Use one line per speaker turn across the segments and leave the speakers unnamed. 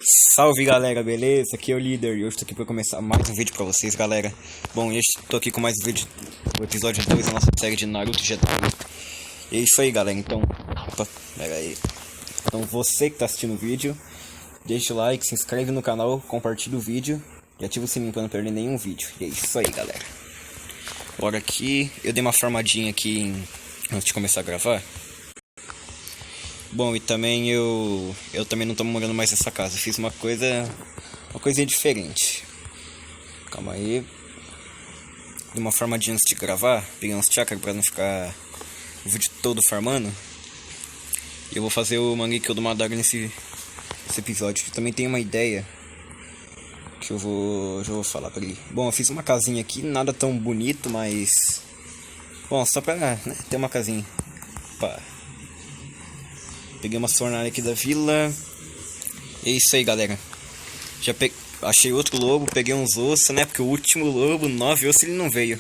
Salve galera, beleza? Aqui é o líder e hoje tô aqui pra começar mais um vídeo pra vocês, galera. Bom, hoje tô aqui com mais um vídeo, o episódio 2 da nossa série de Naruto GT. E é isso aí, galera. Então, opa, pera aí. Então, você que tá assistindo o vídeo, deixa o like, se inscreve no canal, compartilha o vídeo e ativa o sininho pra não perder nenhum vídeo. E é isso aí, galera. Bora aqui, eu dei uma formadinha aqui antes de começar a gravar. Bom, e também eu também não tô morando mais nessa casa. Eu fiz uma coisinha diferente. Calma aí. De uma formadinha antes de gravar, peguei uns chakras pra não ficar o vídeo todo farmando. E eu vou fazer o Mangekyo do Madara nesse episódio. Eu também tenho uma ideia que já vou falar pra ele. Bom, eu fiz uma casinha aqui, nada tão bonito, mas bom, só pra, né, ter uma casinha. Pá. Peguei uma fornalha aqui da vila. E é isso aí, galera. Achei outro lobo, peguei uns ossos, né? Porque o último lobo, 9 ossos, ele não veio.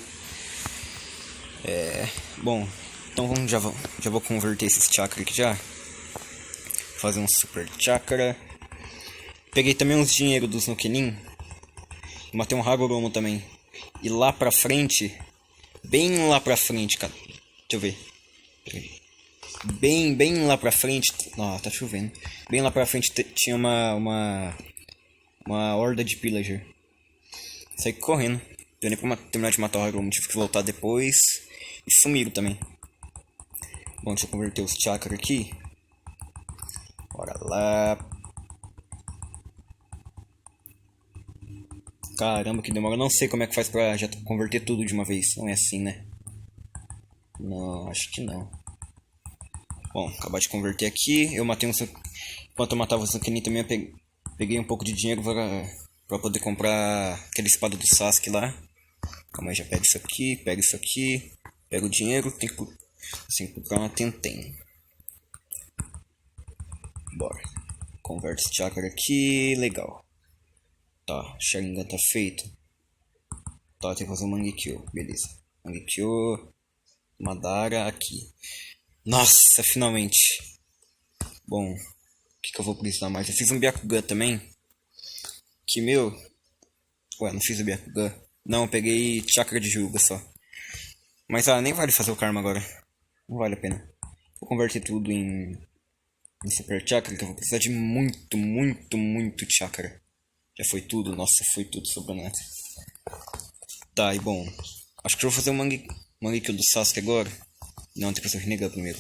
Bom, então já vou converter esses chakras aqui já. Fazer um super chakra. Peguei também uns dinheiro dos Nukenin. Matei um Hagoromo também. E lá pra frente, bem lá pra frente, cara. Deixa eu ver. Bem lá pra frente. Ah, tá chovendo. Bem lá pra frente tinha uma horda de pillager. Saí correndo. Deu nem pra terminar de matar o Hagoromo. Tive que voltar depois. E sumiram também. Bom, deixa eu converter os chakras aqui. Bora lá. Caramba, que demora. Eu não sei como é que faz pra já converter tudo de uma vez. Não é assim, né? Não, acho que não. Bom, acabar de converter aqui. Eu matei enquanto eu matava o Zankenin também, eu peguei um pouco de dinheiro pra poder comprar aquela espada do Sasuke lá. Calma aí, já pega isso aqui, pega isso aqui. Pega o dinheiro, tem que comprar uma Tenten. Bora. Converte esse chakra aqui, legal. Tá, Sharingan tá feito. Tá, tem que fazer um Mangekyo, beleza. Mangekyo, Madara aqui. Nossa, finalmente. Bom, o que eu vou precisar mais? Eu fiz um Byakugan também. Que meu... Ué, não fiz o Byakugan. Não, eu peguei chakra de Hyuga só. Mas nem vale fazer o Karma agora. Não vale a pena. Vou converter tudo em Super Chakra, que eu vou precisar de muito chakra. Já foi tudo, nossa, foi tudo sobrando nada. Tá, e bom, acho que eu vou fazer um Mangekyo do Sasuke agora. Não, tem que fazer o Rinnegan primeiro.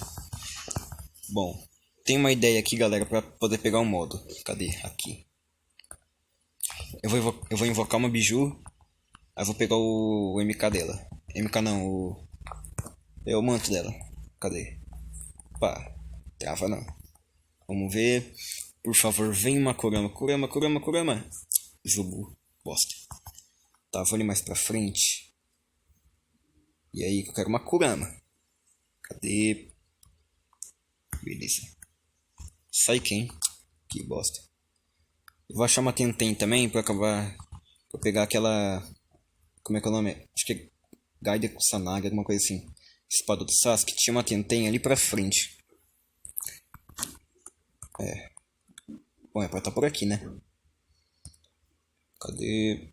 Bom, tem uma ideia aqui, galera, pra poder pegar o modo. Cadê? Aqui. Eu vou invocar uma Biju. Aí vou pegar o MK dela. MK não, é o manto dela. Cadê? Pá, trava não. Vamos ver. Por favor, vem uma Kurama. Kurama. Zubu. Bosta. Tá, vou ali mais pra frente. E aí que eu quero uma Kurama. Cadê? Beleza. Sai quem? Que bosta. Eu vou achar uma Tenten também pra acabar... Pra pegar aquela... Como é que é o nome? Acho que é Gaida Kusanagi, alguma coisa assim. Espada do Sasuke. Tinha uma Tenten ali pra frente. Bom, é pra estar por aqui, né? Cadê?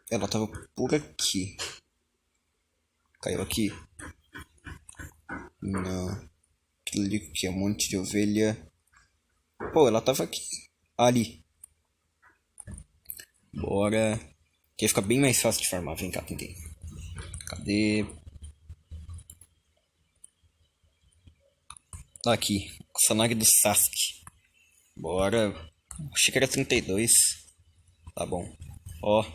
Ela tava por aqui. Caiu aqui? Não. Aquilo ali que é um monte de ovelha. Pô, ela tava aqui. Ali. Bora. Que fica bem mais fácil de farmar. Vem cá, tentei. Cadê? Tá aqui. Kusanagi do Sasuke. Bora. Achei que era 32. Tá bom. Ó.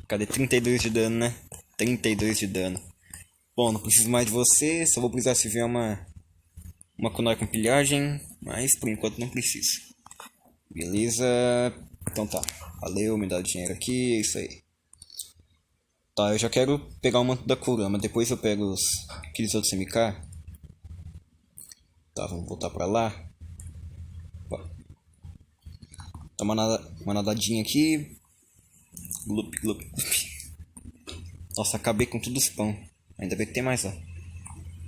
Cadê 32 de dano, né? 32 de dano. Bom, não preciso mais de você. Só vou precisar se vier uma kunai com pilhagem. Mas por enquanto não preciso. Beleza. Então tá. Valeu, me dá dinheiro aqui. É isso aí. Tá, eu já quero pegar o manto da Kurama. Depois eu pego aqueles outros MK. Tá, vamos voltar pra lá. Dá uma nadadinha aqui. Glup. Nossa, acabei com tudo os pão. Ainda bem que tem mais lá.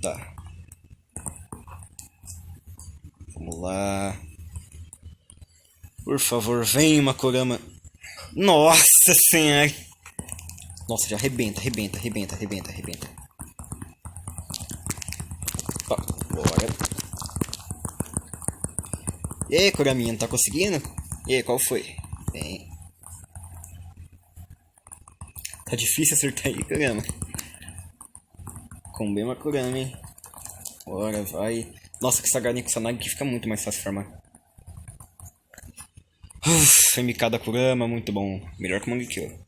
Tá. Vamos lá. Por favor, vem, Makurama. Nossa senhora. Nossa, já arrebenta. Ó, bora. E aí, Kuraminha, não tá conseguindo? E aí, qual foi? Bem. Tá difícil acertar aí, Kurama. Com bem Makurama, hein? Bora, vai. Nossa, com essa galinha com Sanagi que fica muito mais fácil farmar. MK da Kurama, muito bom. Melhor que o Mangekyo.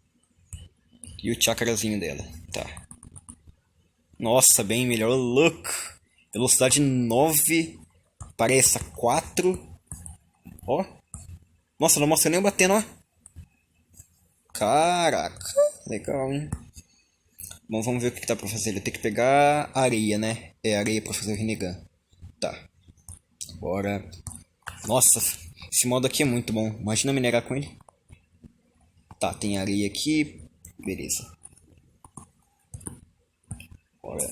E o chakrazinho dela. Tá. Nossa, bem melhor. Look. Velocidade 9. Parece 4. Ó. Nossa, não mostra nem eu batendo, ó. Caraca. Legal, hein? Bom, vamos ver o que dá pra fazer. Ele tem que pegar areia, né? É, areia pra fazer o Rinnegan. Tá. Bora. Nossa, esse modo aqui é muito bom. Imagina minerar com ele. Tá, tem areia aqui. Beleza. Bora.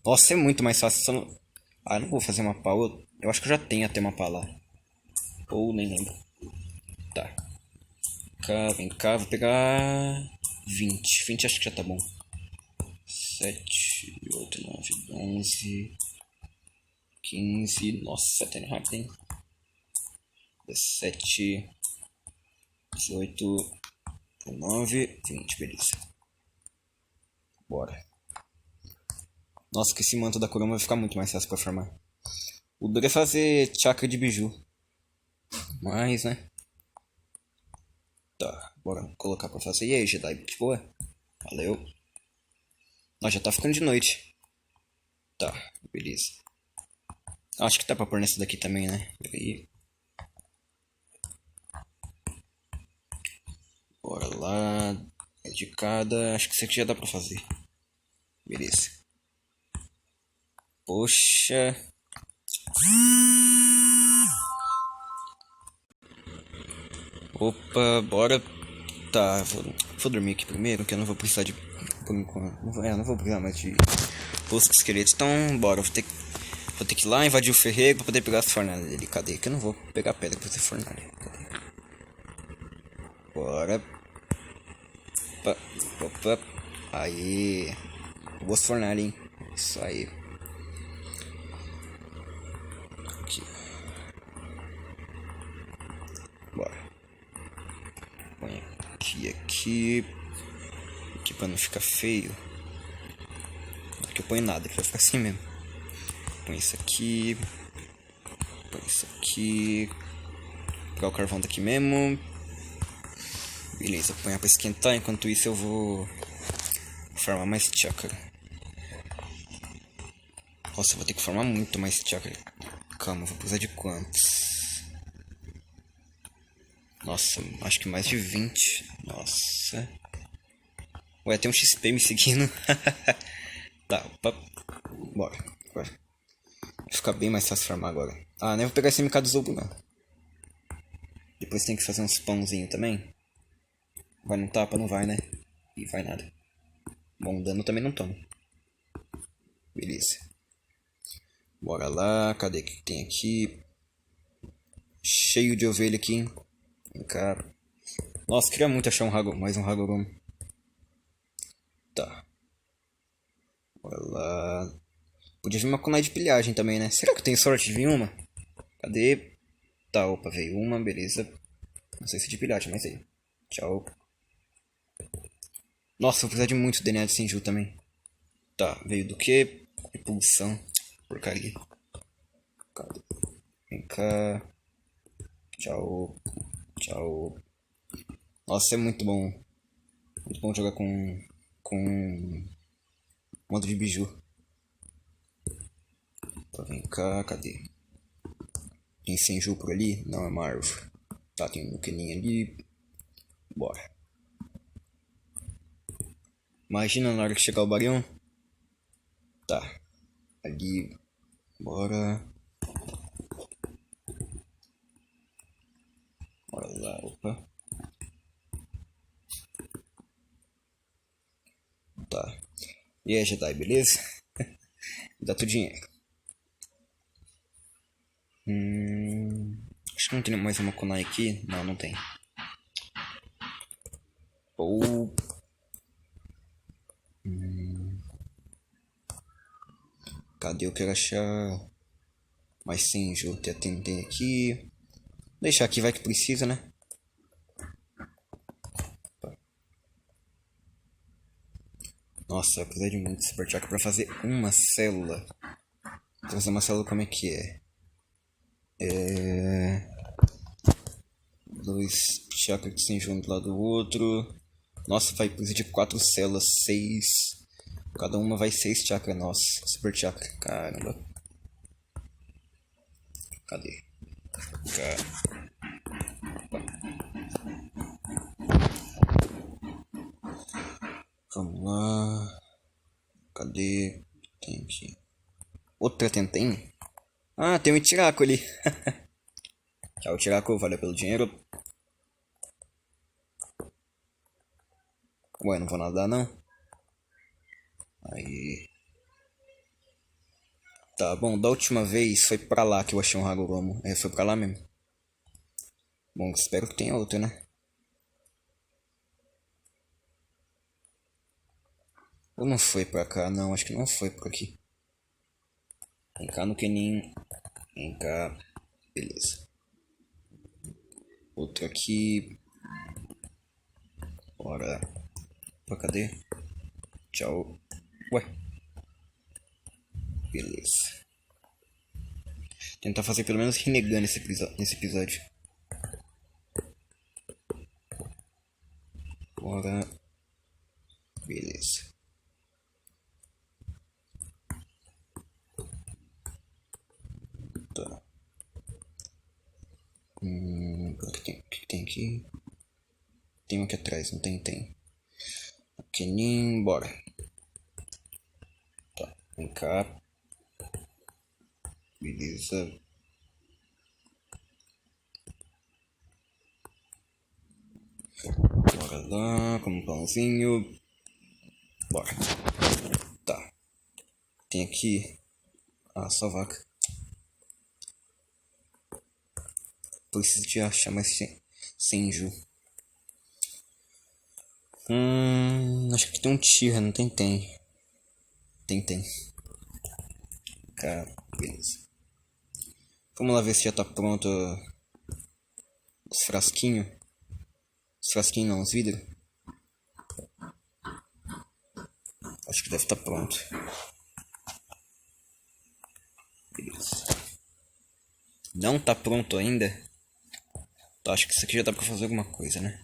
Nossa, é muito mais fácil. Só não... Ah, não vou fazer uma pá. Eu acho que eu já tenho até uma pá lá. Ou nem lembro. Tá. Vem cá, vou pegar 20. 20 acho que já tá bom. 7, 8, 9, 11, 15. Nossa, tá indo rápido, hein? 17, 18, 19, 20, beleza. Bora. Nossa, que esse manto da Kurama vai ficar muito mais fácil pra farmar. O duro é fazer chakra de biju. Mas, né? Tá, bora colocar pra fazer. E aí, Jedi, de boa? Valeu. Nós já tá ficando de noite. Tá, beleza. Acho que dá pra pôr nessa daqui também, né? Aí. Bora lá. É de cada. Acho que isso aqui já dá pra fazer. Beleza. Poxa. Opa, bora. Tá, vou dormir aqui primeiro, que eu não vou precisar de. Por enquanto. Não vou precisar mais de rosto de esqueleto. Então, bora. Vou ter que ir lá invadir o ferreiro pra poder pegar as fornalhas dele. Cadê? Que eu não vou pegar pedra pra fazer fornalha. Cadê? Bora. Opa, opa. Aí. Boas fornalhas, hein? Isso aí. Aqui. Bora. Põe aqui. Aqui pra não ficar feio. Aqui eu ponho nada, que vai ficar assim mesmo. Põe isso aqui. Põe isso aqui. Vou pegar o carvão daqui mesmo. Beleza, vou põe pra esquentar. Enquanto isso eu vou farmar mais chakra. Nossa, eu vou ter que farmar muito mais chakra. Calma, vou precisar de quantos? Nossa, acho que mais de 20. Nossa. Ué, tem um XP me seguindo. Tá, opa. Bora. Vai ficar bem mais fácil farmar agora. Ah, nem vou pegar esse MK do Zobo não. Depois tem que fazer uns pãozinho também. Vai no tapa? Não vai, né? E vai nada. Bom, dano também não toma. Beleza. Bora lá. Cadê que tem aqui? Cheio de ovelha aqui, hein? Vem cá. Nossa, queria muito achar mais um Hagoromo. Tá. Bora lá. Podia vir uma kunai de pilhagem também, né? Será que eu tenho sorte de vir uma? Cadê? Tá, opa, veio uma, beleza. Não sei se é de pilhagem, mas aí. Tchau. Nossa, vou precisar de muito DNA de Senju também. Tá, veio do que? Repulsão. Porcaria. Cadê? Vem cá. Tchau. Tchau. Nossa, é muito bom. Muito bom jogar com modo de biju. Tá, vem cá, cadê? Tem Senju por ali? Não, é uma árvore. Tá, tem um Nukenin ali. Bora. Imagina na hora que chegar o Barão. Tá. Ali. Bora. Bora lá, opa. Tá. E aí, Jedi, beleza? Dá tudo dinheiro. Acho que não tem mais uma kunai aqui. Não, não tem. Ou... Cadê? Eu quero achar... mais Senju. Tem aqui. Deixar aqui, vai que precisa, né? Nossa, eu precisar de muito Super Chakra pra fazer uma célula. Pra fazer uma célula como é que é? 2 chakras de Senju um do lado do outro. Nossa, vai precisar de 4 células, 6. Cada uma vai 6 chakras, nossa. Super Chakra, caramba. Cadê? Vamos lá. Cadê? Tem aqui. Outra Tentem? Ah, tem um Itiraco ali. Tchau, Itiraco. Valeu pelo dinheiro. Ué, não vou nadar não. Aí. Tá, bom, da última vez foi pra lá que eu achei um Hagoromo. Foi pra lá mesmo. Bom, espero que tenha outro, né? Ou não foi pra cá? Não, acho que não foi por aqui. Vem cá no Kenin. Vem cá. Beleza. Outro aqui. Bora. Pô, cadê? Tchau. Ué. Beleza. Tentar fazer pelo menos Rinnegan nesse episódio. Bora. Beleza. Tá. O que tem aqui? Tem um aqui atrás, não tem? Tem. Kenin, bora. Tá, vem cá. Beleza. Bora lá, como um pãozinho. Bora. Tá. Tem aqui. Ah, só vaca. Preciso de achar mais Senju. Acho que tem um Tira, não tem? Tem. Cara, beleza. Vamos lá ver se já tá pronto os frasquinhos. Os frasquinhos não, os vidros. Acho que deve estar pronto. Beleza. Não tá pronto ainda? Tá, acho que isso aqui já dá pra fazer alguma coisa, né?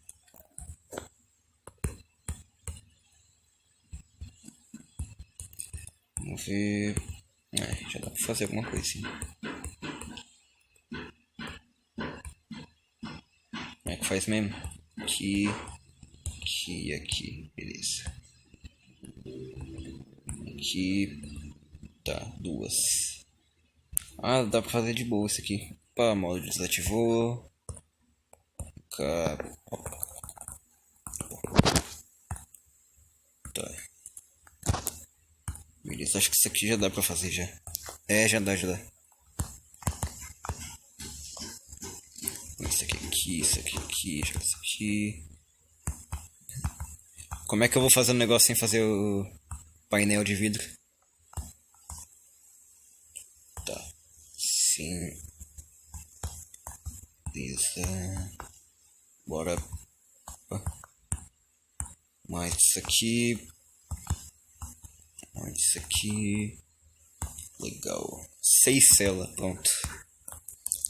Vamos ver... já dá pra fazer alguma coisa, sim. Como é que faz mesmo? Aqui... Aqui, beleza. Aqui... Tá, 2. Ah, dá pra fazer de boa isso aqui. Opa, modo desativou. Tá. Beleza, acho que isso aqui já dá pra fazer já. Já dá. Isso aqui. Como é que eu vou fazer um negócio sem fazer o painel de vidro? Tá. Sim. Beleza. Bora. Mais isso aqui. Mais isso aqui. Legal. 6 celas, pronto.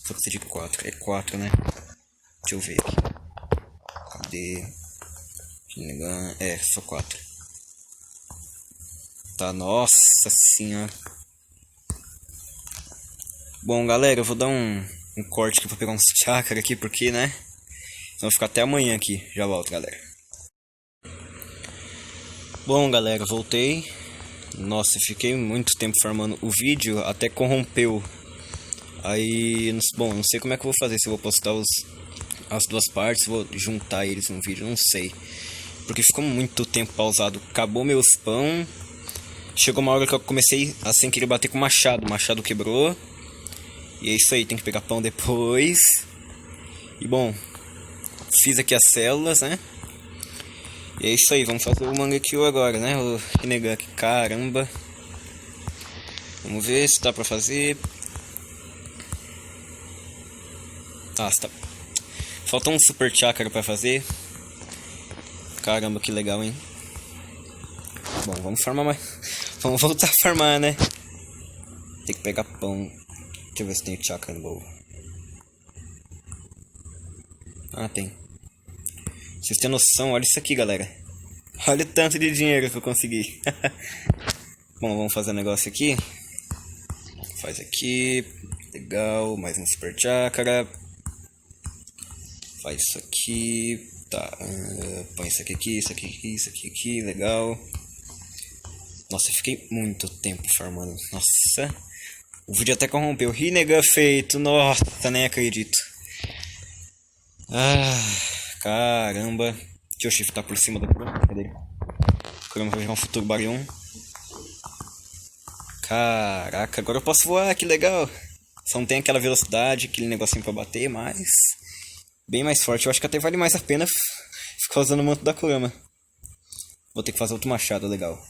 Só precisa de 4. É 4, né? Deixa eu ver aqui. Cadê? Só 4. Tá, nossa senhora. Bom, galera, eu vou dar um corte aqui pra pegar uns chakra aqui, porque, né? Então vou ficar até amanhã aqui. Já volto, galera. Bom, galera, voltei. Nossa, fiquei muito tempo farmando. O vídeo até corrompeu. Aí, bom, não sei como é que eu vou fazer. Se eu vou postar as duas partes, vou juntar eles no vídeo, não sei. Porque ficou muito tempo pausado. Acabou meu spam. Chegou uma hora que eu comecei a sem querer bater com o machado. O machado quebrou. E é isso aí, tem que pegar pão depois. E bom, fiz aqui as células, né? E é isso aí, vamos fazer o Mangekyo agora, né? O Rinnegan aqui, caramba. Vamos ver se dá pra fazer. Ah, tá. Falta um Super Chakra pra fazer. Caramba, que legal, hein? Bom, vamos farmar mais. Vamos voltar a farmar, né? Tem que pegar pão. Deixa eu ver se tem chakra no baú. Ah, tem. Vocês têm noção? Olha isso aqui, galera. Olha o tanto de dinheiro que eu consegui. Bom, vamos fazer um negócio aqui. Faz aqui. Legal. Mais um Super Chakra. Faz isso aqui. Tá. Põe isso aqui, isso aqui, isso aqui. Legal. Nossa, eu fiquei muito tempo farmando. Nossa. O vídeo até corrompeu. Rinnegan feito. Nossa, nem acredito. Caramba. Deixa eu shiftar por cima do Kurama. Cadê ele? O Kurama vai virar um futuro Baryon. Caraca, agora eu posso voar, que legal. Só não tem aquela velocidade, aquele negocinho pra bater, mas bem mais forte. Eu acho que até vale mais a pena ficar usando o manto da Kurama. Vou ter que fazer outro machado, legal.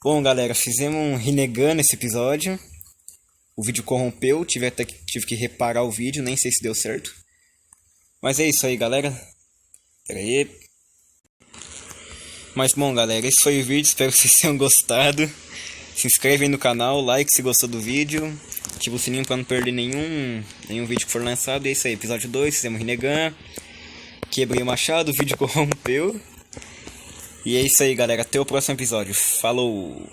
Bom, galera, fizemos um Rinnegan nesse episódio. O vídeo corrompeu, tive que reparar o vídeo, nem sei se deu certo. Mas é isso aí, galera. Pera aí. Mas bom, galera, esse foi o vídeo, espero que vocês tenham gostado. Se inscreve aí no canal, like se gostou do vídeo. Ativa o sininho pra não perder nenhum vídeo que for lançado. E é isso aí, episódio 2, fizemos Rinnegan. Quebrei o machado, o vídeo corrompeu. E é isso aí, galera, até o próximo episódio. Falou!